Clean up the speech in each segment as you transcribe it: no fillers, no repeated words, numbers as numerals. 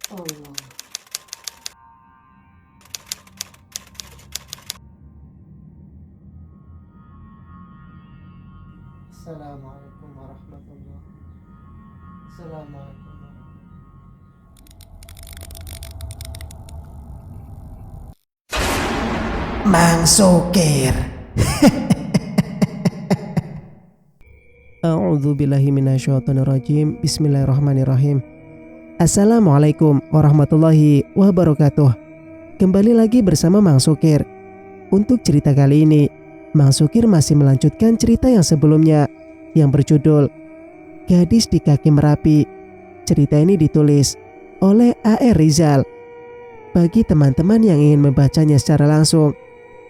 Allah. Assalamualaikum warahmatullahi wabarakatuh. Assalamualaikum warahmatullahi. Mang Sukir. A'udzu billahi minasyaitonir rajim. Bismillahirrahmanirrahim. Assalamualaikum warahmatullahi wabarakatuh. Kembali lagi bersama Mang Sukir. Untuk cerita kali ini, Mang Sukir masih melanjutkan cerita yang sebelumnya yang berjudul Gadis di Kaki Merapi. Cerita ini ditulis oleh A.R. Rizal. Bagi teman-teman yang ingin membacanya secara langsung,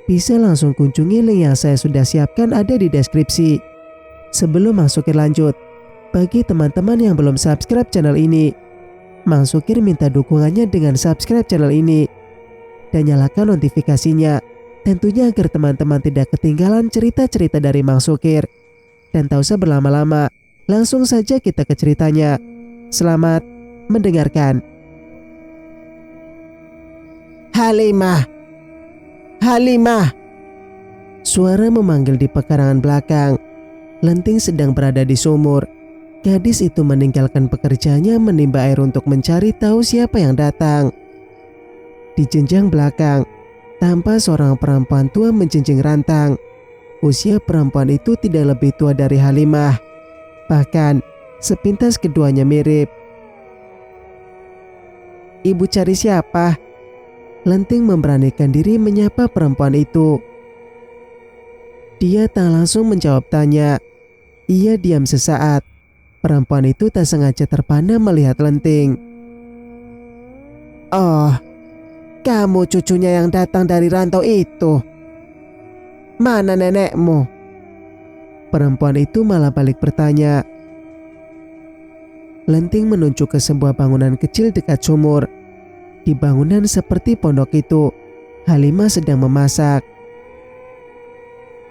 bisa langsung kunjungi link yang saya sudah siapkan ada di deskripsi. Sebelum Mang Sukir lanjut, bagi teman-teman yang belum subscribe channel ini, Mang Sukir minta dukungannya dengan subscribe channel ini dan nyalakan notifikasinya, tentunya agar teman-teman tidak ketinggalan cerita-cerita dari Mang Sukir. Dan tak usah berlama-lama, langsung saja kita ke ceritanya. Selamat mendengarkan. Halimah, Halimah. Suara memanggil di pekarangan belakang. Lenting sedang berada di sumur. Gadis itu meninggalkan pekerjaannya menimba air untuk mencari tahu siapa yang datang. Di jenjang belakang, tampak seorang perempuan tua menjinjing rantang. Usia perempuan itu tidak lebih tua dari Halimah. Bahkan, sepintas keduanya mirip. Ibu cari siapa? Lenting memberanikan diri menyapa perempuan itu. Dia tak langsung menjawab tanya. Ia diam sesaat. Perempuan itu tak sengaja terpana melihat Lenting. Oh, kamu cucunya yang datang dari rantau itu. Mana nenekmu? Perempuan itu malah balik bertanya. Lenting menunjuk ke sebuah bangunan kecil dekat sumur. Di bangunan seperti pondok itu, Halimah sedang memasak.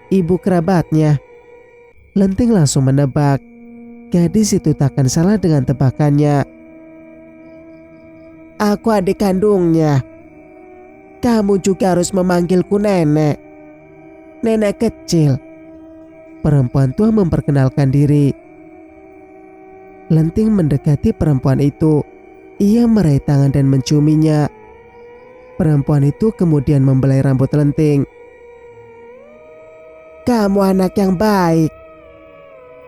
Ibu kerabatnya. Lenting langsung menebak. Gadis itu takkan salah dengan tebakannya. Aku adik kandungnya. Kamu juga harus memanggilku nenek. Nenek kecil. Perempuan tua memperkenalkan diri. Lenting mendekati perempuan itu. Ia meraih tangan dan menciuminya. Perempuan itu kemudian membelai rambut Lenting. Kamu anak yang baik.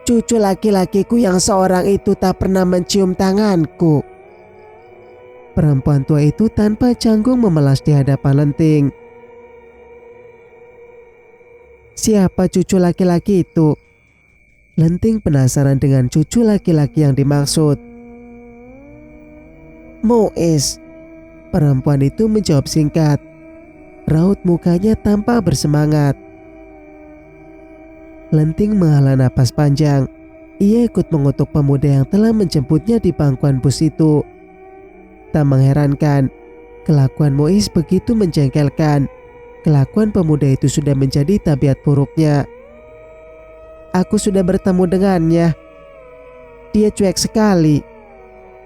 Cucu laki-lakiku yang seorang itu tak pernah mencium tanganku. Perempuan tua itu tanpa canggung memelas di hadapan Lenting. Siapa cucu laki-laki itu? Lenting penasaran dengan cucu laki-laki yang dimaksud. Muiz. Perempuan itu menjawab singkat. Raut mukanya tampak bersemangat. Lenting menghela napas panjang. Ia ikut mengutuk pemuda yang telah menjemputnya di pangkuan bus itu. Tak mengherankan, kelakuan Muiz begitu menjengkelkan. Kelakuan pemuda itu sudah menjadi tabiat buruknya. Aku sudah bertemu dengannya. Dia cuek sekali.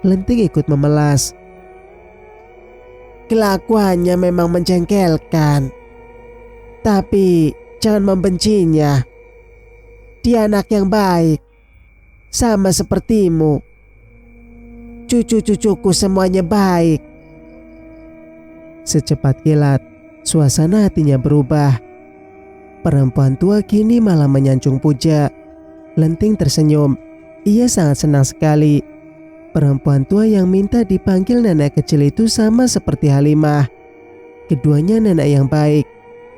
Lenting ikut memelas. Kelakuannya memang menjengkelkan. Tapi jangan membencinya. Dia anak yang baik. Sama sepertimu. Cucu-cucuku semuanya baik. Secepat kilat, suasana hatinya berubah. Perempuan tua kini malah menyanjung puja. Lenting tersenyum. Ia sangat senang sekali. Perempuan tua yang minta dipanggil nenek kecil itu sama seperti Halimah. Keduanya nenek yang baik.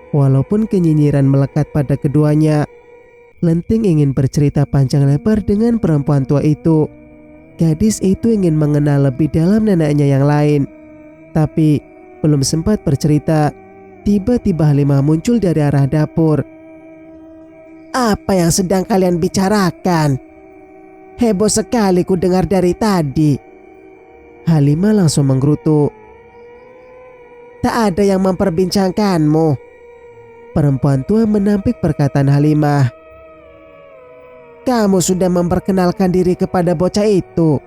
Walaupun kenyinyiran melekat pada keduanya, Lenting ingin bercerita panjang lebar dengan perempuan tua itu. Gadis itu ingin mengenal lebih dalam neneknya yang lain. Tapi belum sempat bercerita, tiba-tiba Halimah muncul dari arah dapur. Apa yang sedang kalian bicarakan? Heboh sekali ku dengar dari tadi. Halimah langsung menggerutu. Tak ada yang memperbincangkanmu. Perempuan tua menampik perkataan Halimah. Kamu sudah memperkenalkan diri kepada bocah itu.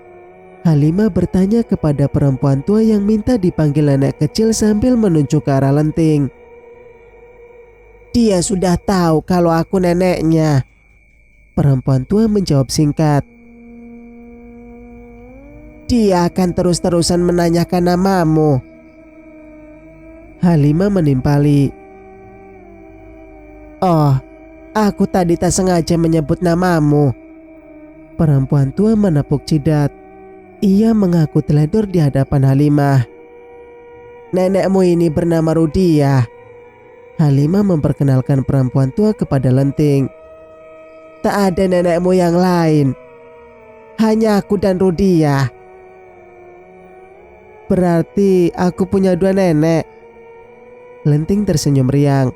Halimah bertanya kepada perempuan tua yang minta dipanggil nenek kecil sambil menunjuk ke arah Lenting. "Dia sudah tahu kalau aku neneknya," perempuan tua menjawab singkat. "Dia akan terus-terusan menanyakan namamu." Halimah menimpali. "Oh, aku tadi tak sengaja menyebut namamu." Perempuan tua menepuk jidat. Ia mengaku teledor di hadapan Halimah. "Nenekmu ini bernama Rudiah." Halimah memperkenalkan perempuan tua kepada Lenting. "Tak ada nenekmu yang lain. Hanya aku dan Rudiah." "Berarti aku punya dua nenek?" Lenting tersenyum riang.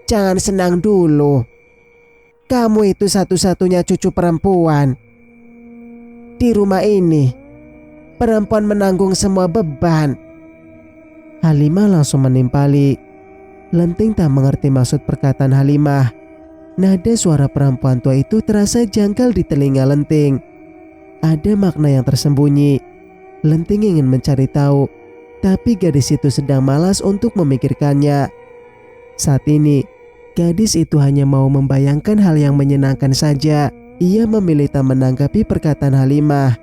"Jangan senang dulu. Kamu itu satu-satunya cucu perempuan. Di rumah ini, perempuan menanggung semua beban." Halimah langsung menimpali. Lenting tak mengerti maksud perkataan Halimah. Nada suara perempuan tua itu terasa janggal di telinga Lenting. Ada makna yang tersembunyi. Lenting ingin mencari tahu, tapi gadis itu sedang malas untuk memikirkannya. Saat ini, gadis itu hanya mau membayangkan hal yang menyenangkan saja. Ia memilih tak menanggapi perkataan Halimah.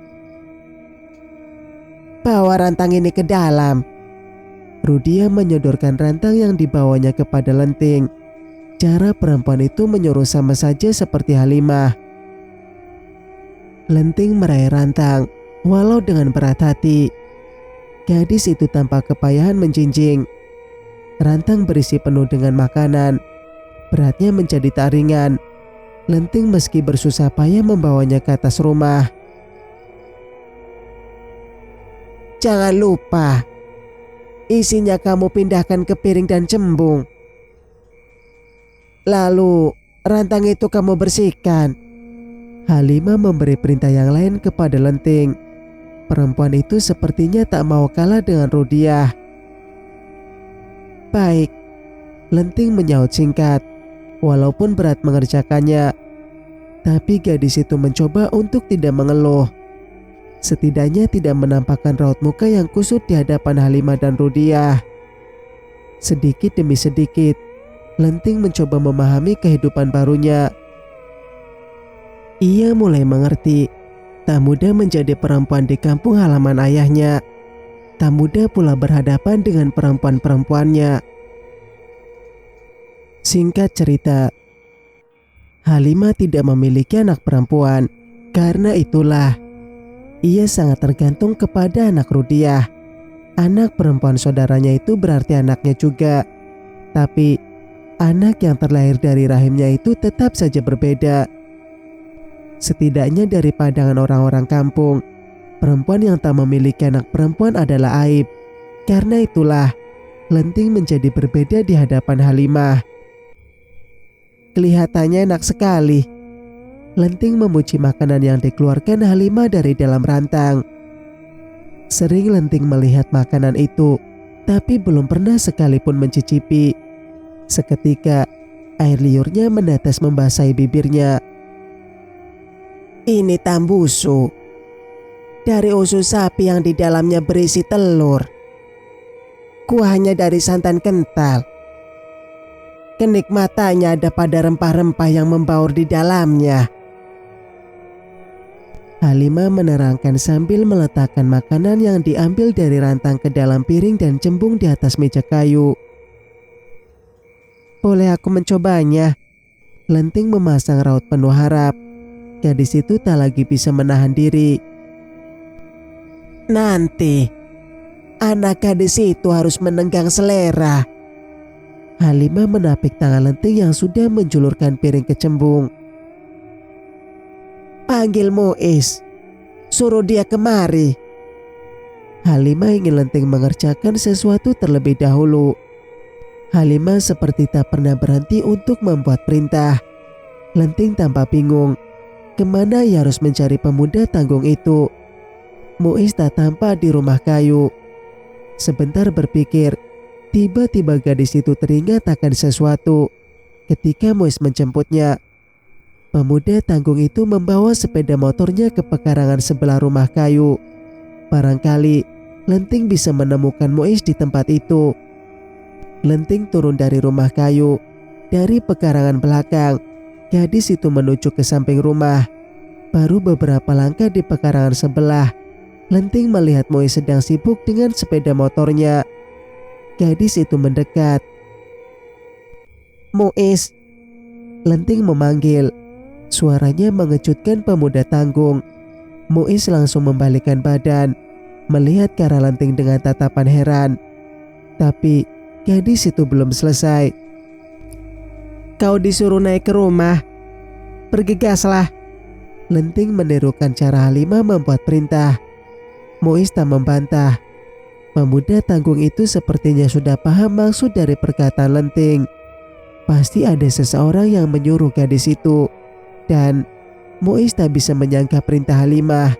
"Bawa rantang ini ke dalam." Rudiah menyodorkan rantang yang dibawanya kepada Lenting. Cara perempuan itu menyuruh sama saja seperti Halimah. Lenting meraih rantang, walau dengan berat hati. Gadis itu tanpa kepayahan menjinjing. Rantang berisi penuh dengan makanan. Beratnya menjadi tak ringan. Lenting meski bersusah payah membawanya ke atas rumah. "Jangan lupa, isinya kamu pindahkan ke piring dan cembung. Lalu rantang itu kamu bersihkan." Halimah memberi perintah yang lain kepada Lenting. Perempuan itu sepertinya tak mau kalah dengan Rudiah. "Baik," Lenting menyaut singkat. Walaupun berat mengerjakannya, tapi gadis itu mencoba untuk tidak mengeluh. Setidaknya tidak menampakkan raut muka yang kusut di hadapan Halimah dan Rudiah. Sedikit demi sedikit, Lenting mencoba memahami kehidupan barunya. Ia mulai mengerti, tak mudah menjadi perempuan di kampung halaman ayahnya. Tak mudah pula berhadapan dengan perempuan-perempuannya. Singkat cerita, Halimah tidak memiliki anak perempuan. Karena itulah, ia sangat tergantung kepada anak Rudiah. Anak perempuan saudaranya itu berarti anaknya juga. Tapi, anak yang terlahir dari rahimnya itu tetap saja berbeda. Setidaknya dari pandangan orang-orang kampung, perempuan yang tak memiliki anak perempuan adalah aib. Karena itulah, Lenting menjadi berbeda di hadapan Halimah. "Kelihatannya enak sekali." Lenting memuji makanan yang dikeluarkan Halimah dari dalam rantang. Sering Lenting melihat makanan itu, tapi belum pernah sekalipun mencicipi. Seketika, air liurnya menetes membasahi bibirnya. "Ini tambusu. Dari usus sapi yang di dalamnya berisi telur. Kuahnya dari santan kental. Kenikmatannya ada pada rempah-rempah yang membaur di dalamnya." Halimah menerangkan sambil meletakkan makanan yang diambil dari rantang ke dalam piring dan cembung di atas meja kayu. "Boleh aku mencobanya?" Lenting memasang raut penuh harap. Gadis itu tak lagi bisa menahan diri. "Nanti, anak gadis itu harus menenggang selera." Halimah menapik tangan Lenting yang sudah menjulurkan piring ke cembung. "Panggil Muiz, suruh dia kemari." Halimah ingin Lenting mengerjakan sesuatu terlebih dahulu. Halimah seperti tak pernah berhenti untuk membuat perintah. Lenting tampak bingung. Kemana ia harus mencari pemuda tanggung itu? Muiz tak tampak di rumah kayu. Sebentar berpikir, tiba-tiba gadis itu teringat akan sesuatu ketika Muiz menjemputnya. Pemuda tanggung itu membawa sepeda motornya ke pekarangan sebelah rumah kayu. Barangkali Lenting bisa menemukan Muiz di tempat itu. Lenting turun dari rumah kayu. Dari pekarangan belakang, gadis itu menuju ke samping rumah. Baru beberapa langkah di pekarangan sebelah, Lenting melihat Muiz sedang sibuk dengan sepeda motornya. Gadis itu mendekat. "Muiz," Lenting memanggil. Suaranya mengejutkan pemuda tanggung. Muiz langsung membalikkan badan, melihat ke arah Lenting dengan tatapan heran. Tapi gadis itu belum selesai. "Kau disuruh naik ke rumah. Bergegaslah." Lenting menirukan cara Halimah membuat perintah. Muiz tak membantah. Pemuda tanggung itu sepertinya sudah paham maksud dari perkataan Lenting. Pasti ada seseorang yang menyuruh gadis itu. Dan Muiz tak bisa menyangka perintah Halimah.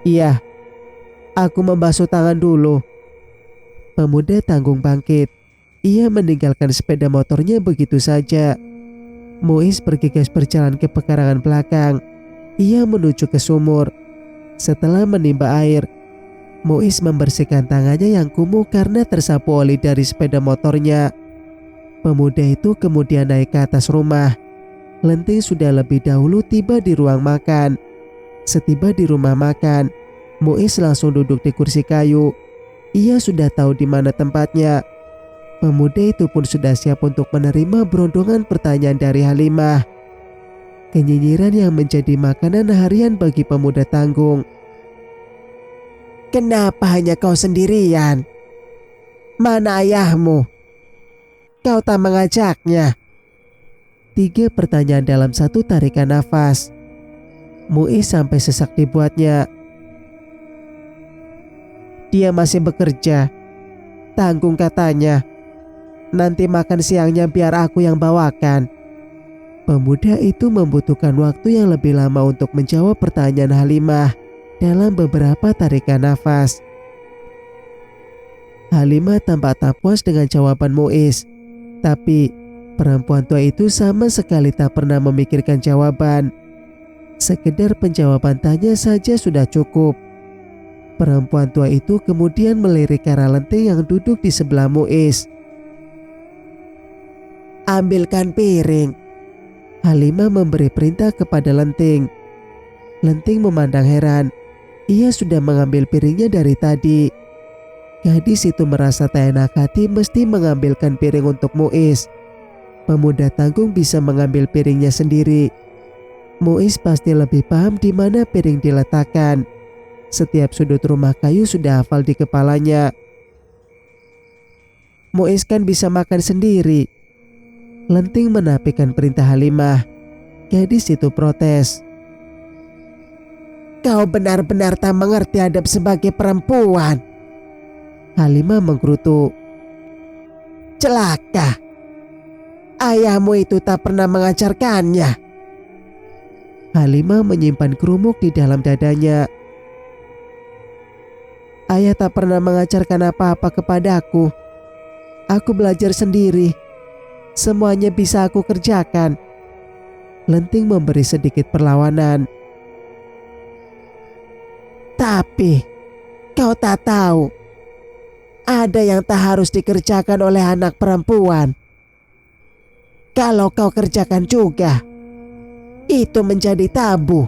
"Iya, aku membasuh tangan dulu." Pemuda tanggung bangkit. Ia meninggalkan sepeda motornya begitu saja. Muiz bergegas berjalan ke pekarangan belakang. Ia menuju ke sumur. Setelah menimba air, Muiz membersihkan tangannya yang kumuh karena tersapu oli dari sepeda motornya. Pemuda itu kemudian naik ke atas rumah. Lenting sudah lebih dahulu tiba di ruang makan. Setiba di rumah makan, Muiz langsung duduk di kursi kayu. Ia sudah tahu di mana tempatnya. Pemuda itu pun sudah siap untuk menerima berondongan pertanyaan dari Halimah. Kenyinyiran yang menjadi makanan harian bagi pemuda tanggung. "Kenapa hanya kau sendirian? Mana ayahmu? Kau tak mengajaknya?" 3 pertanyaan dalam satu tarikan nafas. Muiz sampai sesak dibuatnya. "Dia masih bekerja. Tanggung katanya. Nanti makan siangnya biar aku yang bawakan." Pemuda itu membutuhkan waktu yang lebih lama untuk menjawab pertanyaan Halimah dalam beberapa tarikan nafas. Halimah tampak tak puas dengan jawaban Muiz. Tapi perempuan tua itu sama sekali tak pernah memikirkan jawaban. Sekedar penjawaban tanya saja sudah cukup. Perempuan tua itu kemudian melirik ke arah Lenting yang duduk di sebelah Muiz. "Ambilkan piring." Halimah memberi perintah kepada Lenting. Lenting memandang heran. Ia sudah mengambil piringnya dari tadi. Gadis itu merasa tak enak hati mesti mengambilkan piring untuk Muiz. Pemuda tanggung bisa mengambil piringnya sendiri. Muiz pasti lebih paham di mana piring diletakkan. Setiap sudut rumah kayu sudah hafal di kepalanya. "Muiz kan bisa makan sendiri." Lenting menafikan perintah Halimah. Gadis itu protes. "Kau benar-benar tak mengerti adab sebagai perempuan." Halimah menggerutu. "Celaka. Ayahmu itu tak pernah mengajarkannya." Halimah menyimpan kerumuk di dalam dadanya. "Ayah tak pernah mengajarkan apa-apa kepadaku. Aku belajar sendiri. Semuanya bisa aku kerjakan." Lenting memberi sedikit perlawanan. "Tapi kau tak tahu, ada yang tak harus dikerjakan oleh anak perempuan. Kalau kau kerjakan juga, itu menjadi tabu."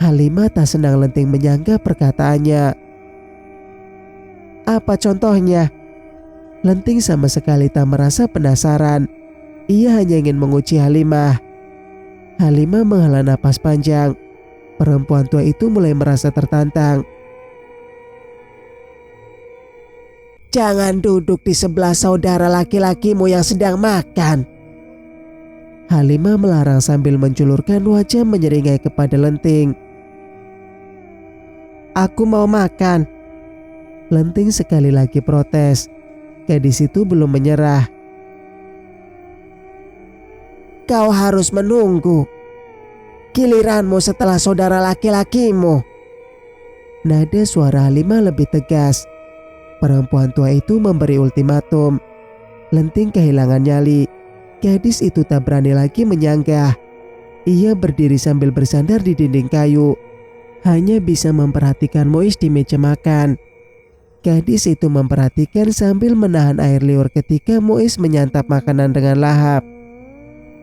Halimah tak senang Lenting menyangga perkataannya. "Apa contohnya?" Lenting sama sekali tak merasa penasaran. Ia hanya ingin menguji Halimah. Halimah menghela napas panjang. Perempuan tua itu mulai merasa tertantang. "Jangan duduk di sebelah saudara laki-lakimu yang sedang makan." Halimah melarang sambil menjulurkan wajah menyeringai kepada Lenting. "Aku mau makan." Lenting sekali lagi protes. Gadis itu belum menyerah. "Kau harus menunggu giliranmu setelah saudara laki-lakimu." Nada suara Halimah lebih tegas. Perempuan tua itu memberi ultimatum. Lenting kehilangan nyali. Gadis itu tak berani lagi menyanggah. Ia berdiri sambil bersandar di dinding kayu, hanya bisa memperhatikan Muiz di meja makan. Gadis itu memperhatikan sambil menahan air liur ketika Muiz menyantap makanan dengan lahap.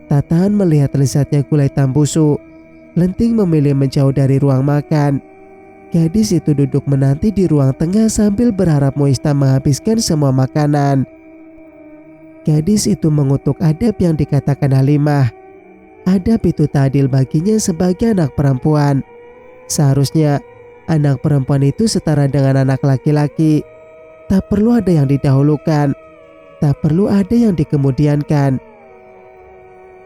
Tak tahan melihat lezatnya gulai tambusu, Lenting memilih menjauh dari ruang makan. Gadis itu duduk menanti di ruang tengah sambil berharap Muiz tak menghabiskan semua makanan. Gadis itu mengutuk adab yang dikatakan Halimah. Adab itu tak adil baginya sebagai anak perempuan. Seharusnya anak perempuan itu setara dengan anak laki-laki. Tak perlu ada yang didahulukan, tak perlu ada yang dikemudiankan.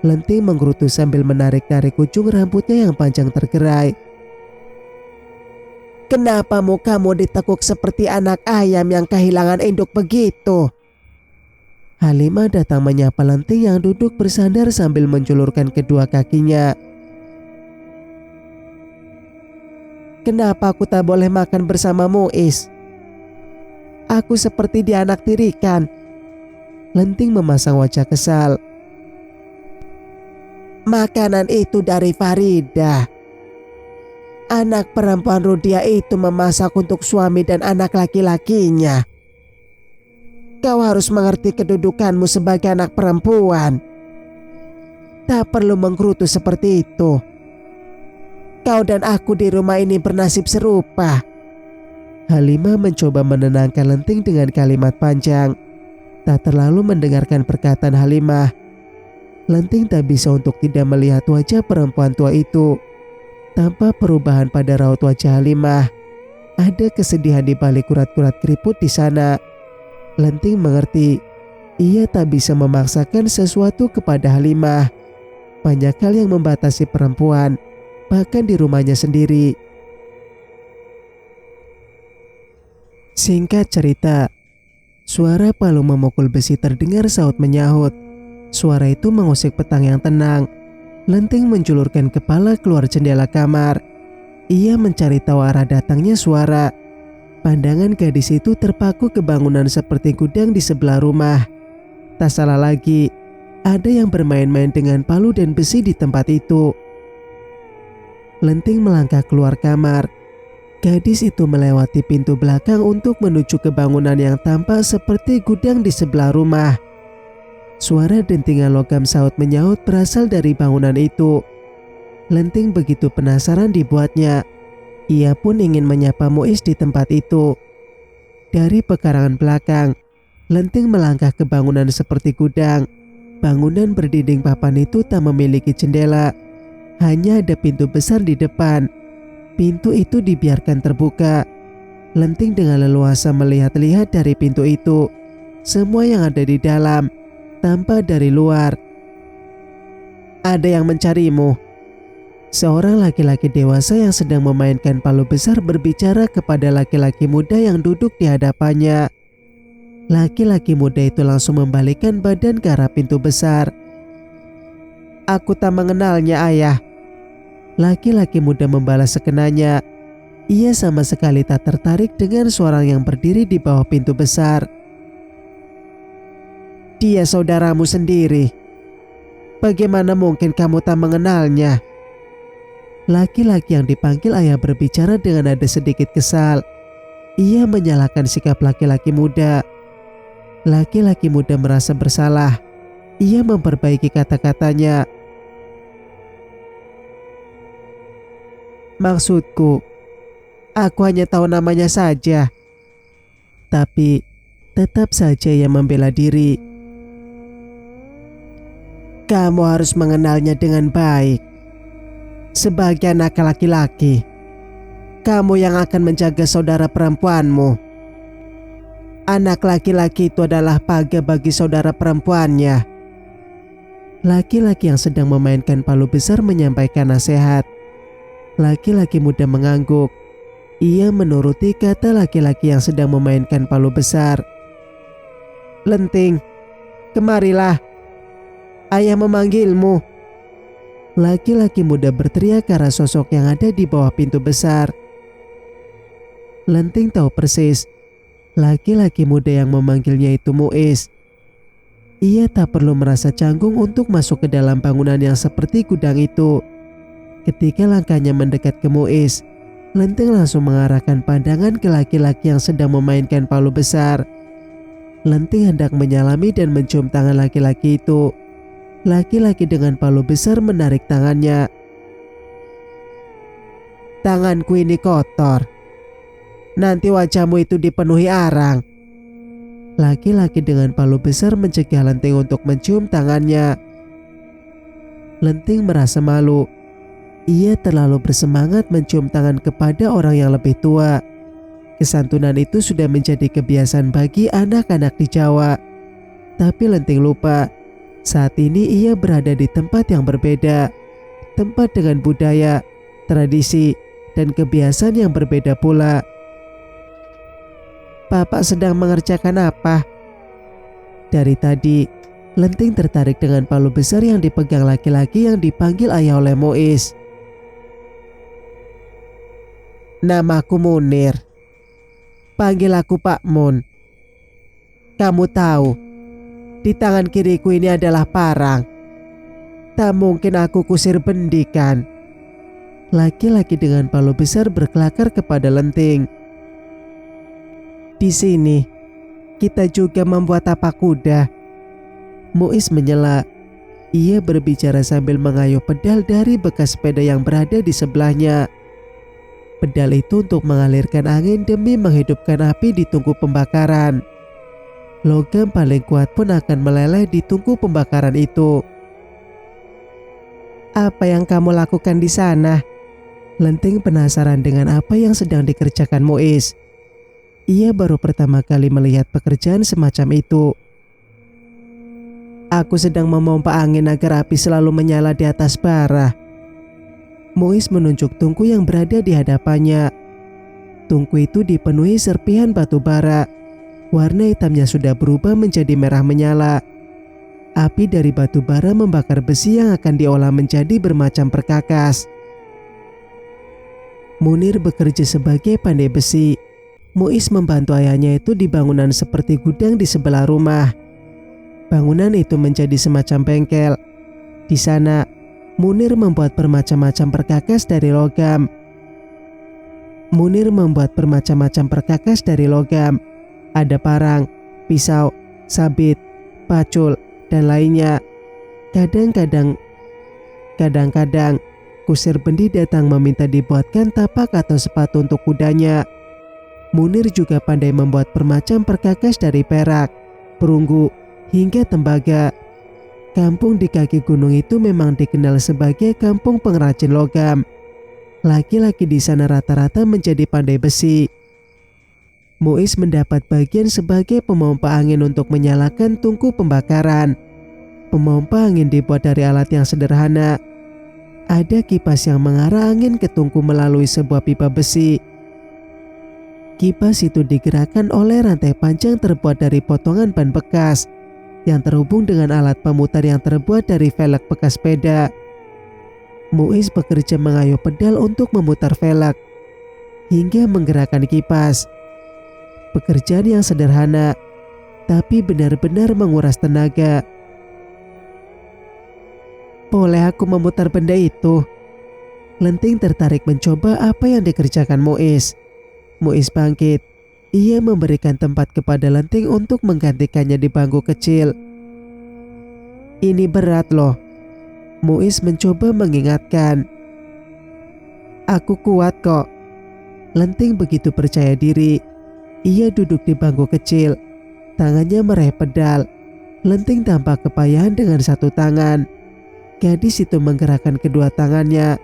Lenting menggerutu sambil menarik-narik ujung rambutnya yang panjang tergerai. Kenapa mukamu ditekuk seperti anak ayam yang kehilangan induk begitu? Halimah datang menyapa Lenting yang duduk bersandar sambil menjulurkan kedua kakinya. Kenapa aku tak boleh makan bersama Muiz? Aku seperti dianaktirikan. Lenting memasang wajah kesal. Makanan itu dari Farida. Anak perempuan Rudia itu memasak untuk suami dan anak laki-lakinya. Kau harus mengerti kedudukanmu sebagai anak perempuan. Tak perlu menggerutu seperti itu. Kau dan aku di rumah ini bernasib serupa. Halimah mencoba menenangkan Lenting dengan kalimat panjang. Tak terlalu mendengarkan perkataan Halimah. Lenting tak bisa untuk tidak melihat wajah perempuan tua itu. Tanpa perubahan pada raut wajah Halimah, ada kesedihan di balik kurat-kurat keriput di sana. Lenting mengerti, ia tak bisa memaksakan sesuatu kepada Halimah. Banyak hal yang membatasi perempuan, bahkan di rumahnya sendiri. Singkat cerita, suara palu memukul besi terdengar saut menyahut. Suara itu mengusik petang yang tenang. Lenting menjulurkan kepala keluar jendela kamar. Ia mencari tahu arah datangnya suara. Pandangan gadis itu terpaku ke bangunan seperti gudang di sebelah rumah. Tak salah lagi, ada yang bermain-main dengan palu dan besi di tempat itu. Lenting melangkah keluar kamar. Gadis itu melewati pintu belakang untuk menuju ke bangunan yang tampak seperti gudang di sebelah rumah. Suara dentingan logam saut menyaut berasal dari bangunan itu. Lenting begitu penasaran dibuatnya. Ia pun ingin menyapa Muiz di tempat itu. Dari pekarangan belakang, Lenting melangkah ke bangunan seperti gudang. Bangunan berdinding papan itu tak memiliki jendela. Hanya ada pintu besar di depan. Pintu itu dibiarkan terbuka. Lenting dengan leluasa melihat-lihat dari pintu itu. Semua yang ada di dalam tampak dari luar. Ada yang mencarimu. Seorang laki-laki dewasa yang sedang memainkan palu besar berbicara kepada laki-laki muda yang duduk di hadapannya. Laki-laki muda itu langsung membalikkan badan ke arah pintu besar. Aku tak mengenalnya, ayah. Laki-laki muda membalas sekenanya. Ia sama sekali tak tertarik dengan seorang yang berdiri di bawah pintu besar. Dia saudaramu sendiri. Bagaimana mungkin kamu tak mengenalnya? Laki-laki yang dipanggil ayah berbicara dengan nada sedikit kesal. Ia menyalahkan sikap laki-laki muda. Laki-laki muda merasa bersalah. Ia memperbaiki kata-katanya. Maksudku, aku hanya tahu namanya saja. Tapi tetap saja ia membela diri. Kamu harus mengenalnya dengan baik. Sebagai anak laki-laki, kamu yang akan menjaga saudara perempuanmu. Anak laki-laki itu adalah paga bagi saudara perempuannya. Laki-laki yang sedang memainkan palu besar menyampaikan nasihat. Laki-laki muda mengangguk. Ia menuruti kata laki-laki yang sedang memainkan palu besar. Lenting, kemarilah. Ayah memanggilmu. Laki-laki muda berteriak ke arah sosok yang ada di bawah pintu besar. Lenting tahu persis laki-laki muda yang memanggilnya itu Muiz. Ia tak perlu merasa canggung untuk masuk ke dalam bangunan yang seperti gudang itu. Ketika langkahnya mendekat ke Muiz, Lenting langsung mengarahkan pandangan ke laki-laki yang sedang memainkan palu besar. Lenting hendak menyalami dan mencium tangan laki-laki itu. Laki-laki dengan palu besar menarik tangannya. "Tanganku ini kotor. Nanti wajahmu itu dipenuhi arang." Laki-laki dengan palu besar mencegah Lenting untuk mencium tangannya. Lenting merasa malu. Ia terlalu bersemangat mencium tangan kepada orang yang lebih tua. Kesantunan itu sudah menjadi kebiasaan bagi anak-anak di Jawa. Tapi Lenting lupa, saat ini ia berada di tempat yang berbeda. Tempat dengan budaya, tradisi, dan kebiasaan yang berbeda pula. "Bapak sedang mengerjakan apa?" Dari tadi, Lenting tertarik dengan palu besar yang dipegang laki-laki yang dipanggil ayah oleh Muiz. "Namaku Munir. Panggil aku Pak Mun. Kamu tahu, di tangan kiriku ini adalah parang. Tak mungkin aku kusir bendikan." Laki-laki dengan palu besar berkelakar kepada Lenting. "Di sini, kita juga membuat tapak kuda." Muiz menyela. Ia berbicara sambil mengayuh pedal dari bekas sepeda yang berada di sebelahnya. Pedal itu untuk mengalirkan angin demi menghidupkan api di tungku pembakaran. Logam paling kuat pun akan meleleh di tungku pembakaran itu. "Apa yang kamu lakukan di sana?" Lenting penasaran dengan apa yang sedang dikerjakan Muiz. Ia baru pertama kali melihat pekerjaan semacam itu. "Aku sedang memompa angin agar api selalu menyala di atas bara." Muiz menunjuk tungku yang berada di hadapannya. Tungku itu dipenuhi serpihan batu bara. Warna hitamnya sudah berubah menjadi merah menyala. Api dari batu bara membakar besi yang akan diolah menjadi bermacam perkakas. Munir bekerja sebagai pandai besi. Muiz membantu ayahnya itu di bangunan seperti gudang di sebelah rumah. Bangunan itu menjadi semacam bengkel. Di sana, Munir membuat bermacam-macam perkakas dari logam. Ada parang, pisau, sabit, pacul, dan lainnya. Kadang-kadang kusir bendi datang meminta dibuatkan tapak atau sepatu untuk kudanya. Munir juga pandai membuat bermacam perkakas dari perak, perunggu, hingga tembaga. Kampung di kaki gunung itu memang dikenal sebagai kampung pengrajin logam. Laki-laki di sana rata-rata menjadi pandai besi. Muiz mendapat bagian sebagai pemompa angin untuk menyalakan tungku pembakaran. Pemompa angin dibuat dari alat yang sederhana. Ada kipas yang mengarah angin ke tungku melalui sebuah pipa besi. Kipas itu digerakkan oleh rantai panjang terbuat dari potongan ban bekas yang terhubung dengan alat pemutar yang terbuat dari velg bekas sepeda. Muiz bekerja mengayuh pedal untuk memutar velg hingga menggerakkan kipas. Pekerjaan yang sederhana, tapi benar-benar menguras tenaga. "Boleh aku memutar benda itu?" Lenting tertarik mencoba apa yang dikerjakan Muiz. Muiz bangkit. Ia memberikan tempat kepada Lenting untuk menggantikannya di bangku kecil. "Ini berat loh." Muiz mencoba mengingatkan. "Aku kuat kok." Lenting begitu percaya diri. Ia duduk di bangku kecil. Tangannya meraih pedal. Lenting tampak kepayahan dengan satu tangan. Gadis itu menggerakkan kedua tangannya.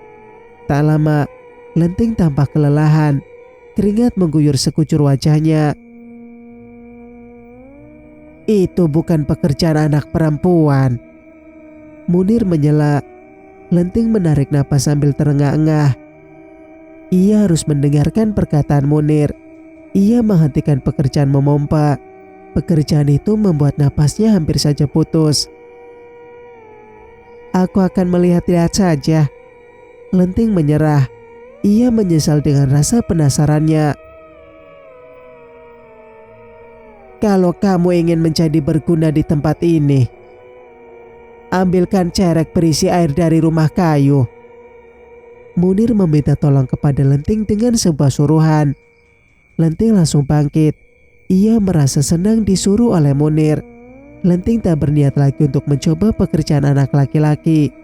Tak lama, Lenting tampak kelelahan. Keringat mengguyur sekucur wajahnya. "Itu bukan pekerjaan anak perempuan." Munir menyela. Lenting menarik napas sambil terengah-engah. Ia harus mendengarkan perkataan Munir. Ia menghentikan pekerjaan memompa. Pekerjaan itu membuat napasnya hampir saja putus. "Aku akan melihat-lihat saja." Lenting menyerah. Ia menyesal dengan rasa penasarannya. Kalau kamu ingin menjadi berguna di tempat ini, ambilkan cerek berisi air dari rumah kayu. Munir meminta tolong kepada Lenting dengan sebuah suruhan. Lenting langsung bangkit. Ia merasa senang disuruh oleh Munir. Lenting tak berniat lagi untuk mencoba pekerjaan anak laki-laki.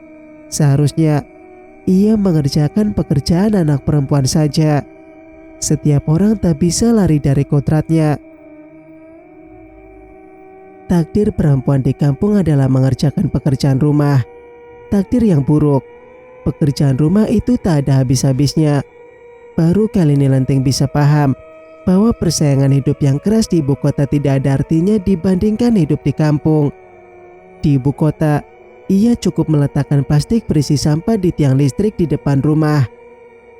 Seharusnya ia mengerjakan pekerjaan anak perempuan saja. Setiap orang tak bisa lari dari kodratnya. Takdir perempuan di kampung adalah mengerjakan pekerjaan rumah. Takdir yang buruk. Pekerjaan rumah itu tak ada habis-habisnya. Baru kali ini Lenting bisa paham bahwa persaingan hidup yang keras di ibu kota tidak ada artinya dibandingkan hidup di kampung. Di ibu kota, ia cukup meletakkan plastik berisi sampah di tiang listrik di depan rumah.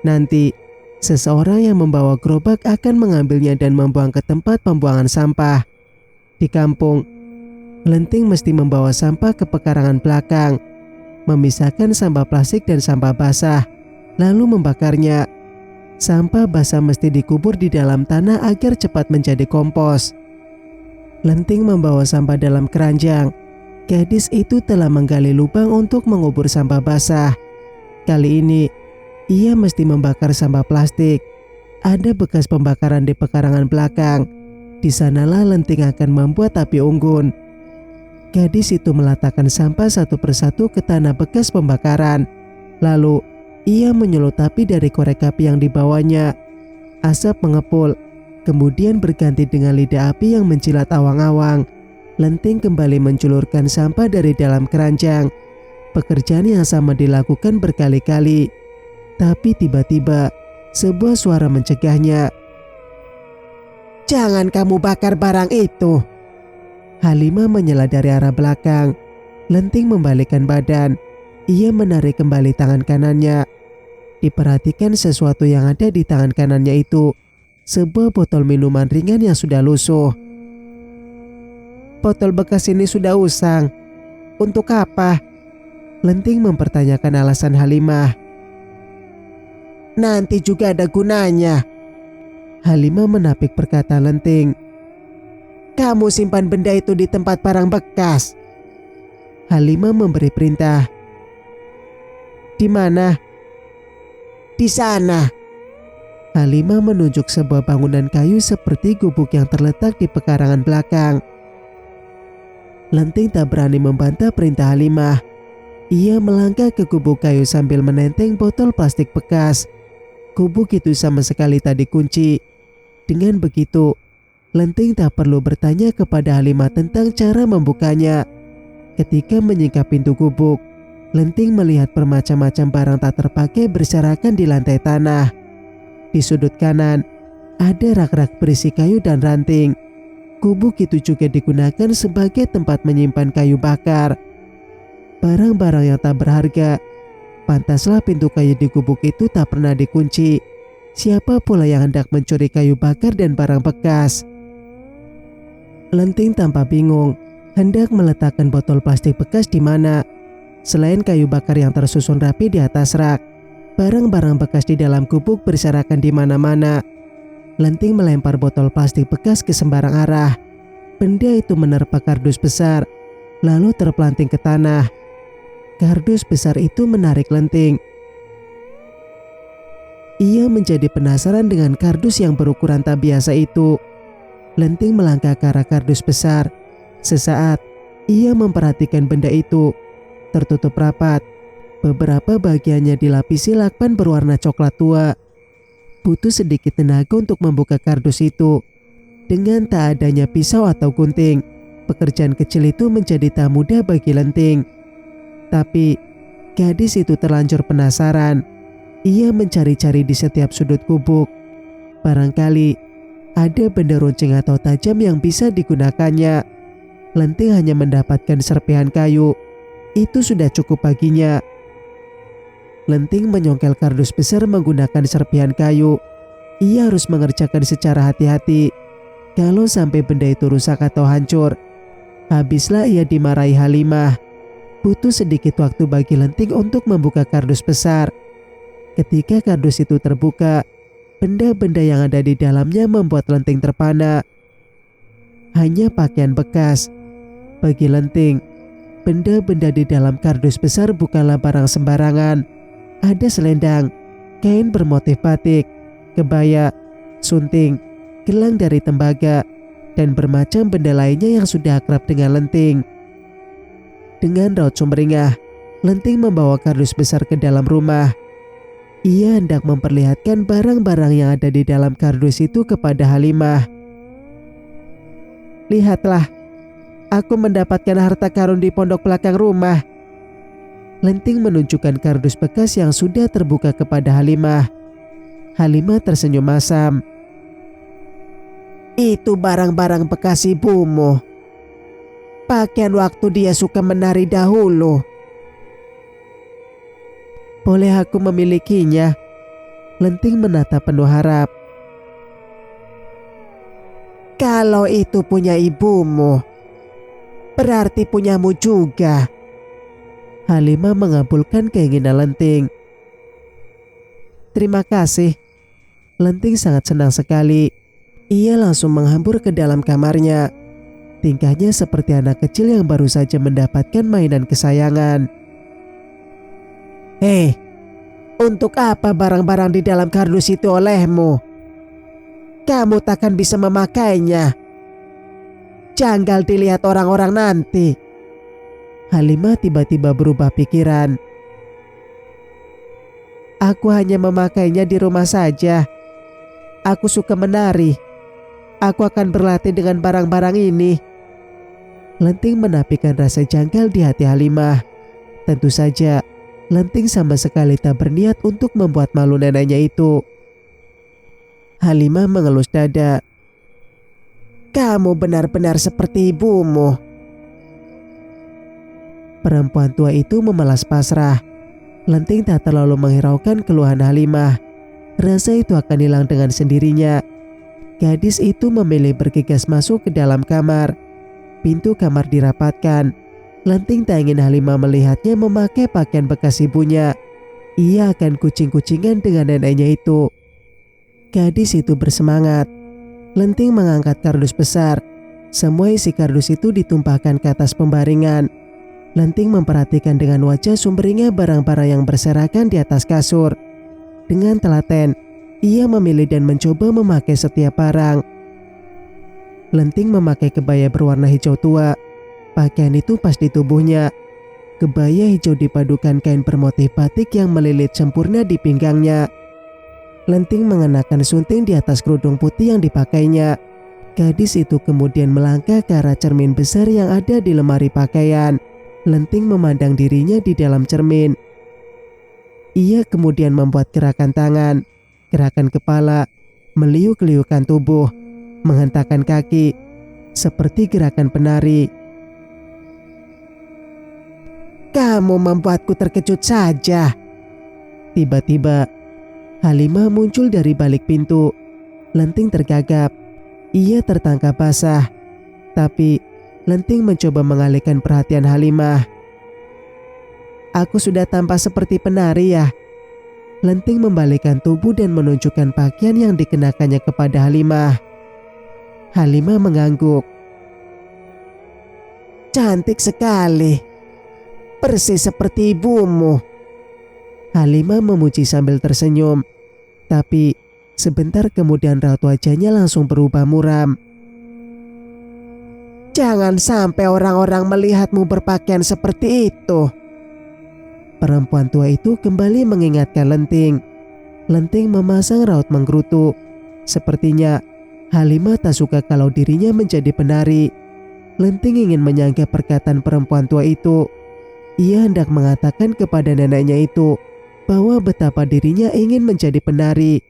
Nanti, seseorang yang membawa gerobak akan mengambilnya dan membuang ke tempat pembuangan sampah. Di kampung, Lenting mesti membawa sampah ke pekarangan belakang, memisahkan sampah plastik dan sampah basah, lalu membakarnya. Sampah basah mesti dikubur di dalam tanah agar cepat menjadi kompos. Lenting membawa sampah dalam keranjang. Gadis itu telah menggali lubang untuk mengubur sampah basah. Kali ini, ia mesti membakar sampah plastik. Ada bekas pembakaran di pekarangan belakang. Di sanalah Lenting akan membuat api unggun. Gadis itu meletakkan sampah satu persatu ke tanah bekas pembakaran. Lalu, ia menyulut api dari korek api yang dibawanya. Asap mengepul, kemudian berganti dengan lidah api yang menjilat awang-awang. Lenting kembali menjulurkan sampah dari dalam keranjang. Pekerjaan yang sama dilakukan berkali-kali. Tapi tiba-tiba, sebuah suara mencegahnya. "Jangan kamu bakar barang itu!" Halimah menyela dari arah belakang. Lenting membalikkan badan. Ia menarik kembali tangan kanannya. Diperhatikan sesuatu yang ada di tangan kanannya itu. Sebuah botol minuman ringan yang sudah lusuh. "Botol bekas ini sudah usang. Untuk apa?" Lenting mempertanyakan alasan Halimah. "Nanti juga ada gunanya." Halimah menapik perkataan Lenting. "Kamu simpan benda itu di tempat barang bekas." Halimah memberi perintah. "Di mana?" "Di sana." Halimah menunjuk sebuah bangunan kayu seperti gubuk yang terletak di pekarangan belakang. Lenting tak berani membantah perintah Halimah. Ia melangkah ke gubuk kayu sambil menenteng botol plastik bekas. Gubuk itu sama sekali tak dikunci. Dengan begitu, Lenting tak perlu bertanya kepada Halimah tentang cara membukanya. Ketika menyingkap pintu gubuk, Lenting melihat bermacam-macam barang tak terpakai berserakan di lantai tanah. Di sudut kanan, ada rak-rak berisi kayu dan ranting. Gubuk itu juga digunakan sebagai tempat menyimpan kayu bakar. Barang-barang yang tak berharga. Pantaslah pintu kayu di gubuk itu tak pernah dikunci. Siapa pula yang hendak mencuri kayu bakar dan barang bekas? Lenting tampak bingung, hendak meletakkan botol plastik bekas di mana. Selain kayu bakar yang tersusun rapi di atas rak, barang-barang bekas di dalam gubuk berserakan di mana-mana. Lenting melempar botol plastik bekas ke sembarang arah. Benda itu menerpa kardus besar, lalu terpelanting ke tanah. Kardus besar itu menarik Lenting. Ia menjadi penasaran dengan kardus yang berukuran tak biasa itu. Lenting melangkah ke arah kardus besar. Sesaat, ia memperhatikan benda itu. Tertutup rapat. Beberapa bagiannya dilapisi lakban berwarna coklat tua. Butuh sedikit tenaga untuk membuka kardus itu. Dengan tak adanya pisau atau gunting, pekerjaan kecil itu menjadi tak mudah bagi Lenting. Tapi, gadis itu terlanjur penasaran. Ia mencari-cari di setiap sudut gubuk. Barangkali ada benda runcing atau tajam yang bisa digunakannya. Lenting hanya mendapatkan serpihan kayu. Itu sudah cukup baginya. Lenting menyongkel kardus besar menggunakan serpihan kayu. Ia harus mengerjakan secara hati-hati. Kalau sampai benda itu rusak atau hancur, habislah ia dimarahi Halimah. Butuh sedikit waktu bagi Lenting untuk membuka kardus besar. Ketika kardus itu terbuka, benda-benda yang ada di dalamnya membuat Lenting terpana. hanya pakaian bekas. Bagi Lenting, benda-benda di dalam kardus besar bukanlah barang sembarangan. Ada selendang, kain bermotif batik, kebaya, sunting, gelang dari tembaga, dan bermacam benda lainnya yang sudah akrab dengan Lenting. Dengan raut sumringah, Lenting membawa kardus besar ke dalam rumah. Ia hendak memperlihatkan barang-barang yang ada di dalam kardus itu kepada Halimah. "Lihatlah, aku mendapatkan harta karun di pondok belakang rumah." Lenting menunjukkan kardus bekas yang sudah terbuka kepada Halimah. Halimah tersenyum masam. "Itu barang-barang bekas ibumu. Pakaian waktu dia suka menari dahulu." "Boleh aku memilikinya?" Lenting menatap penuh harap. "Kalau itu punya ibumu, berarti punyamu juga." Halimah mengabulkan keinginan Lenting. "Terima kasih." Lenting sangat senang sekali. Ia langsung menghambur ke dalam kamarnya. Tingkahnya seperti anak kecil yang baru saja mendapatkan mainan kesayangan. "Hei, untuk apa barang-barang di dalam kardus itu olehmu? Kamu takkan bisa memakainya. Janggal dilihat orang-orang nanti." Halimah tiba-tiba berubah pikiran. "Aku hanya memakainya di rumah saja. Aku suka menari. Aku akan berlatih dengan barang-barang ini." Lenting menapikan rasa janggal di hati Halimah. Tentu saja, Lenting sama sekali tak berniat untuk membuat malu neneknya itu. Halimah mengelus dada. "Kamu benar-benar seperti ibumu." Perempuan tua itu memelas pasrah. Lenting tak terlalu menghiraukan keluhan Halimah. Rasa itu akan hilang dengan sendirinya. Gadis itu memilih bergegas masuk ke dalam kamar. Pintu kamar dirapatkan. Lenting tak ingin Halimah melihatnya memakai pakaian bekas ibunya. Ia akan kucing-kucingan dengan neneknya itu. Gadis itu bersemangat. Lenting mengangkat kardus besar. Semua isi kardus itu ditumpahkan ke atas pembaringan. Lenting memperhatikan dengan wajah sumringah barang-barang yang berserakan di atas kasur. Dengan telaten, ia memilih dan mencoba memakai setiap barang. Lenting memakai kebaya berwarna hijau tua. Pakaian itu pas di tubuhnya. Kebaya hijau dipadukan kain bermotif batik yang melilit sempurna di pinggangnya. Lenting mengenakan sunting di atas kerudung putih yang dipakainya. Gadis itu kemudian melangkah ke arah cermin besar yang ada di lemari pakaian. Lenting memandang dirinya di dalam cermin. Ia kemudian membuat gerakan tangan, gerakan kepala, meliuk-liukan tubuh, menghentakkan kaki, seperti gerakan penari. "Kamu membuatku terkejut saja." Tiba-tiba, Halimah muncul dari balik pintu. Lenting tergagap. Ia tertangkap basah. Tapi Lenting mencoba mengalihkan perhatian Halimah. "Aku sudah tampak seperti penari ya?" Lenting membalikkan tubuh dan menunjukkan pakaian yang dikenakannya kepada Halimah. Halimah mengangguk. "Cantik sekali. Persis seperti ibumu." Halimah memuji sambil tersenyum. Tapi sebentar kemudian raut wajahnya langsung berubah muram. "Jangan sampai orang-orang melihatmu berpakaian seperti itu." Perempuan tua itu kembali mengingatkan Lenting. Lenting memasang raut menggerutu. Sepertinya Halimah tak suka kalau dirinya menjadi penari. Lenting ingin menyangka perkataan perempuan tua itu. Ia hendak mengatakan kepada neneknya itu bahwa betapa dirinya ingin menjadi penari.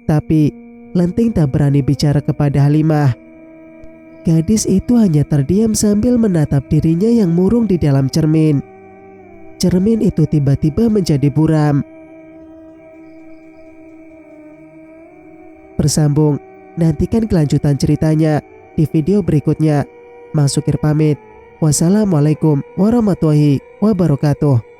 Tapi Lenting tak berani bicara kepada Halimah. Gadis itu hanya terdiam sambil menatap dirinya yang murung di dalam cermin. Cermin itu tiba-tiba menjadi buram. Bersambung, nantikan kelanjutan ceritanya di video berikutnya. Mang Sukir pamit. Wassalamualaikum warahmatullahi wabarakatuh.